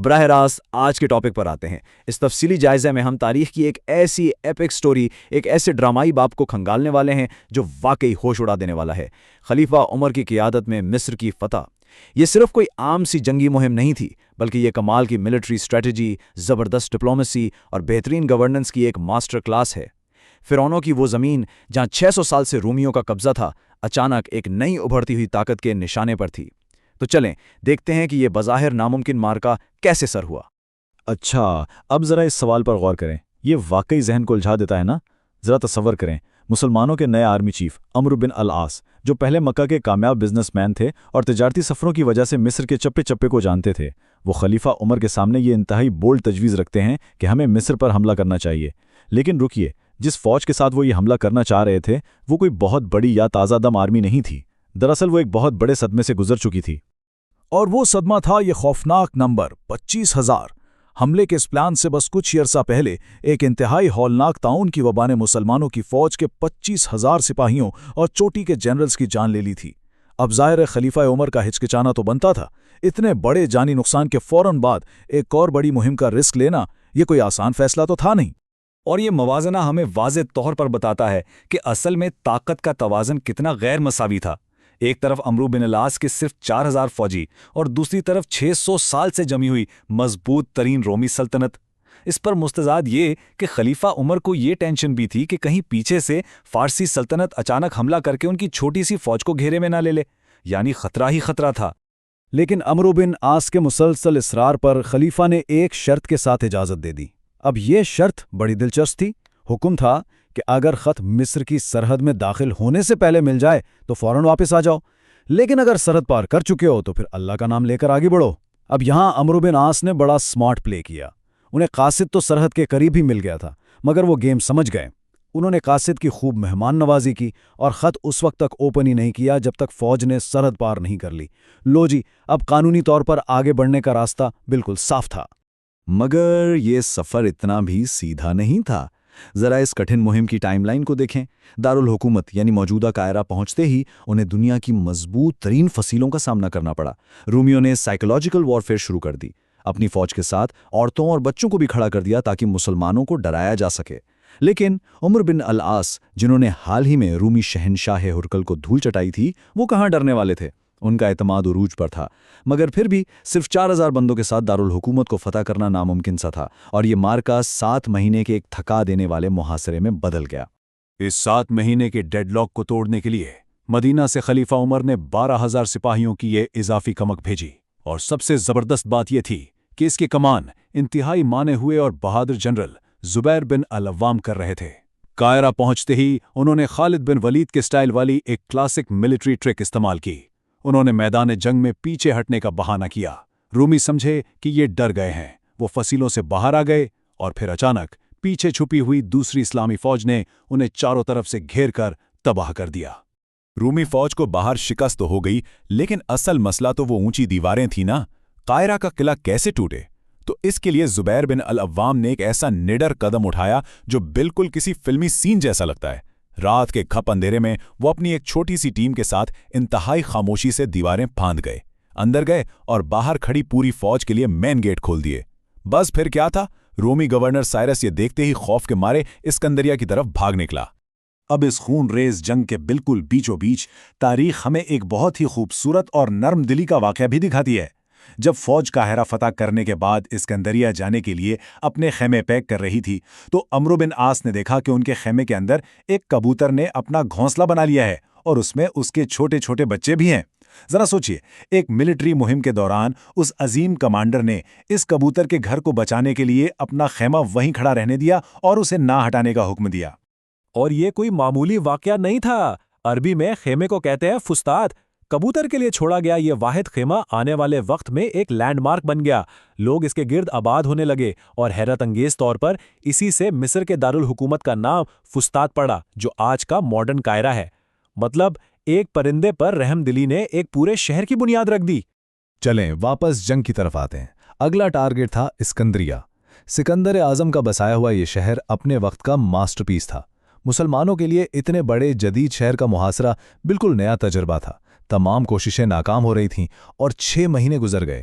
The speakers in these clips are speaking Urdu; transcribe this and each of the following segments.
براہ راست آج کے ٹاپک پر آتے ہیں۔ اس تفصیلی جائزے میں ہم تاریخ کی ایک ایسی ایپک سٹوری، ایک ایسے ڈرامائی باب کو کھنگالنے والے ہیں جو واقعی ہوش اڑا دینے والا ہے۔ خلیفہ عمر کی قیادت میں مصر کی فتح۔ یہ صرف کوئی عام سی جنگی مہم نہیں تھی، بلکہ یہ کمال کی ملٹری اسٹریٹجی، زبردست ڈپلومیسی اور بہترین گورننس کی ایک ماسٹر کلاس ہے۔ فرعونوں کی وہ زمین جہاں 600 سال سے رومیوں کا قبضہ تھا، اچانک ایک نئی ابھرتی ہوئی طاقت کے نشانے پر تھی۔ تو چلیں دیکھتے ہیں کہ یہ بظاہر ناممکن معرکہ کیسے سر ہوا۔ اچھا، اب ذرا اس سوال پر غور کریں، یہ واقعی ذہن کو الجھا دیتا ہے نا؟ ذرا تصور کریں، مسلمانوں کے نئے آرمی چیف عمرو بن العاص، جو پہلے مکہ کے کامیاب بزنس مین تھے اور تجارتی سفروں کی وجہ سے مصر کے چپے چپے کو جانتے تھے، وہ خلیفہ عمر کے سامنے یہ انتہائی بولڈ تجویز رکھتے ہیں کہ ہمیں مصر پر حملہ کرنا چاہیے۔ لیکن رکیے، جس فوج کے ساتھ وہ یہ حملہ کرنا چاہ رہے تھے وہ کوئی بہت بڑی یا تازہ دم آرمی نہیں تھی، دراصل وہ ایک بہت بڑے صدمے سے گزر چکی تھی۔ اور وہ صدمہ تھا یہ خوفناک نمبر 25,000۔ حملے کے اس پلان سے بس کچھ عرصہ پہلے ایک انتہائی ہولناک طاعون کی وبا نے مسلمانوں کی فوج کے 25,000 سپاہیوں اور چوٹی کے جنرلز کی جان لے لی تھی۔ اب ظاہر خلیفہ عمر کا ہچکچانا تو بنتا تھا، اتنے بڑے جانی نقصان کے فوراً بعد ایک اور بڑی مہم کا رسک لینا یہ کوئی آسان فیصلہ تو تھا نہیں۔ اور یہ موازنہ ہمیں واضح طور پر بتاتا ہے کہ اصل میں طاقت کا توازن کتنا غیر مساوی تھا۔ ایک طرف عمرو بن العاص کے صرف 4,000 فوجی اور دوسری طرف 600 سال سے جمی ہوئی مضبوط ترین رومی سلطنت۔ اس پر مستزاد یہ کہ خلیفہ عمر کو یہ ٹینشن بھی تھی کہ کہیں پیچھے سے فارسی سلطنت اچانک حملہ کر کے ان کی چھوٹی سی فوج کو گھیرے میں نہ لے لے، یعنی خطرہ ہی خطرہ تھا۔ لیکن عمرو بن عاص کے مسلسل اصرار پر خلیفہ نے ایک شرط کے ساتھ اجازت دے دی۔ اب یہ شرط بڑی دلچسپ تھی۔ حکم تھا کہ اگر خط مصر کی سرحد میں داخل ہونے سے پہلے مل جائے تو فوراً واپس آ جاؤ، لیکن اگر سرحد پار کر چکے ہو تو پھر اللہ کا نام لے کر آگے بڑھو۔ اب یہاں عمرو بن عاص نے بڑا سمارٹ پلے کیا۔ انہیں قاصد تو سرحد کے قریب ہی مل گیا تھا، مگر وہ گیم سمجھ گئے۔ انہوں نے قاصد کی خوب مہمان نوازی کی اور خط اس وقت تک اوپن ہی نہیں کیا جب تک فوج نے سرحد پار نہیں کر لی۔ لو جی، اب قانونی طور پر آگے بڑھنے کا راستہ بالکل صاف تھا۔ مگر یہ سفر اتنا بھی سیدھا نہیں تھا۔ ذرا اس کٹھن مہم کی ٹائم لائن کو دیکھیں۔ دارالحکومت یعنی موجودہ قاہرہ پہنچتے ہی انہیں دنیا کی مضبوط ترین فصیلوں کا سامنا کرنا پڑا۔ رومیوں نے سائیکولوجیکل وارفیئر شروع کر دی، اپنی فوج کے ساتھ عورتوں اور بچوں کو بھی کھڑا کر دیا تاکہ مسلمانوں کو ڈرایا جا سکے۔ لیکن عمر بن العاص، جنہوں نے حال ہی میں رومی شہنشاہ ہرقل کو دھول چٹائی تھی، وہ کہاں ڈرنے والے تھے۔ ان کا اعتماد عروج پر تھا، مگر پھر بھی صرف 4,000 بندوں کے ساتھ دارالحکومت کو فتح کرنا ناممکن سا تھا، اور یہ معرکہ 7 مہینے کے ایک تھکا دینے والے محاصرے میں بدل گیا۔ اس 7 مہینے کے ڈیڈ لاک کو توڑنے کے لیے مدینہ سے خلیفہ عمر نے 12,000 سپاہیوں کی یہ اضافی کمک بھیجی، اور سب سے زبردست بات یہ تھی کہ اس کی کمان انتہائی مانے ہوئے اور بہادر جنرل زبیر بن العوام کر رہے تھے۔ قاہرہ پہنچتے ہی انہوں نے خالد بن ولید کے سٹائل والی ایک کلاسک ملٹری ٹرک استعمال کی۔ انہوں نے میدان جنگ میں پیچھے ہٹنے کا بہانہ کیا۔ رومی سمجھے کہ یہ ڈر گئے ہیں، وہ فصیلوں سے باہر آ گئے، اور پھر اچانک پیچھے چھپی ہوئی دوسری اسلامی فوج نے انہیں چاروں طرف سے گھیر کر تباہ کر دیا۔ رومی فوج کو باہر شکست تو ہو گئی، لیکن اصل مسئلہ تو وہ اونچی دیواریں تھیں نا۔ قاہرہ کا قلعہ کیسے ٹوٹے؟ تو اس کے لیے زبیر بن العوام نے ایک ایسا نڈر قدم اٹھایا جو بالکل کسی فلمی سین جیسا لگتا ہے۔ رات کے کھپ اندھیرے میں وہ اپنی ایک چھوٹی سی ٹیم کے ساتھ انتہائی خاموشی سے دیواریں پھاند گئے، اندر گئے اور باہر کھڑی پوری فوج کے لیے مین گیٹ کھول دیے۔ بس پھر کیا تھا، رومی گورنر سائرس یہ دیکھتے ہی خوف کے مارے اسکندریہ کی طرف بھاگ نکلا۔ اب اس خون ریز جنگ کے بالکل بیچوں بیچ تاریخ ہمیں ایک بہت ہی خوبصورت اور نرم دلی کا واقعہ بھی دکھاتی ہے۔ جب فوج قاہرہ فتح کرنے کے بعد اسکندریہ جانے کے لیے اپنے خیمے پیک کر رہی تھی تو عمرو بن عاص نے دیکھا کہ ان کے خیمے کے اندر ایک کبوتر نے اپنا گھونسلہ بنا لیا ہے، اور اس میں اس کے چھوٹے چھوٹے بچے بھی ہیں۔ ذرا سوچئے، ایک ملٹری مہم کے دوران اس عظیم کمانڈر نے اس کبوتر کے گھر کو بچانے کے لیے اپنا خیمہ وہیں کھڑا رہنے دیا اور اسے نہ ہٹانے کا حکم دیا۔ اور یہ کوئی معمولی واقعہ نہیں تھا۔ عربی میں خیمے کو کہتے ہیں فستاد۔ کبوتر کے لیے چھوڑا گیا یہ واحد خیمہ آنے والے وقت میں ایک لینڈ مارک بن گیا۔ لوگ اس کے گرد آباد ہونے لگے، اور حیرت انگیز طور پر اسی سے مصر کے دارالحکومت کا نام فستاد پڑا، جو آج کا ماڈرن قاہرہ ہے۔ مطلب ایک پرندے پر رحم دلی نے ایک پورے شہر کی بنیاد رکھ دی۔ چلیں واپس جنگ کی طرف آتے ہیں۔ اگلا ٹارگٹ تھا اسکندریہ۔ سکندر اعظم کا بسایا ہوا یہ شہر اپنے وقت کا ماسٹر پیس تھا۔ مسلمانوں کے لیے اتنے بڑے جدید شہر کا محاصرہ بالکل نیا تجربہ تھا۔ تمام کوششیں ناکام ہو رہی تھیں اور 6 مہینے گزر گئے۔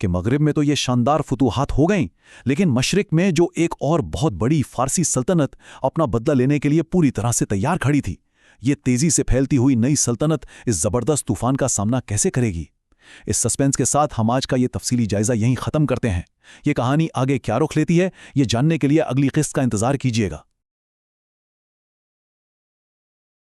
کہ مغرب میں تو یہ شاندار فتوحات ہو گئیں، لیکن مشرق میں جو ایک اور بہت بڑی فارسی سلطنت اپنا بدلہ لینے کے لیے پوری طرح سے تیار کھڑی تھی، یہ تیزی سے پھیلتی ہوئی نئی سلطنت اس زبردست طوفان کا سامنا کیسے کرے گی؟ اس سسپینس کے ساتھ ہم آج کا یہ تفصیلی جائزہ یہیں ختم کرتے ہیں۔ یہ کہانی آگے کیا رخ لیتی ہے، یہ جاننے کے لیے اگلی قسط کا انتظار کیجیے گا۔